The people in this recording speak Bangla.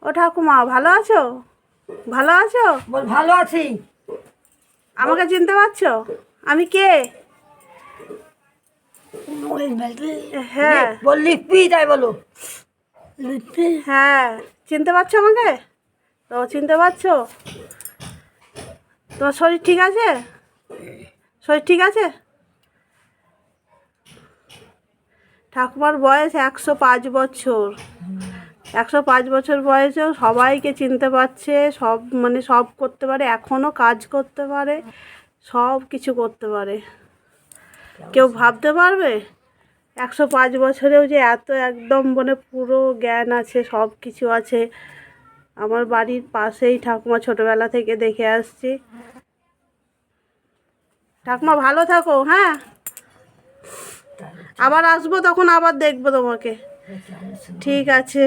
ও ঠাকুমা, ভালো আছো? ভালো আছো? বল ভালো আছি। আমাকে চিনতে পারছো? আমি কে? হ্যাঁ বল লিপি, তাই বলো। হ্যাঁ, চিনতে পারছো আমাকে? তো চিনতে পারছো? তোমার শরীর ঠিক আছে? শরীর ঠিক আছে? ঠাকুমার বয়স 105 বছর। 105 বছর বয়সেও সবাইকে চিনতে পারছে, সব মানে সব করতে পারে, এখনও কাজ করতে পারে, সব কিছু করতে পারে। কেউ ভাবতে পারবে 105 বছরেও যে এত একদম মানে পুরো জ্ঞান আছে, সব কিছু আছে। আমার বাড়ির পাশেই ঠাকুমা, ছোটোবেলা থেকে দেখে আসছি। ঠাকুমা ভালো থাকো, হ্যাঁ? আবার আসবো, তখন আবার দেখবো তোমাকে। ঠিক আছে।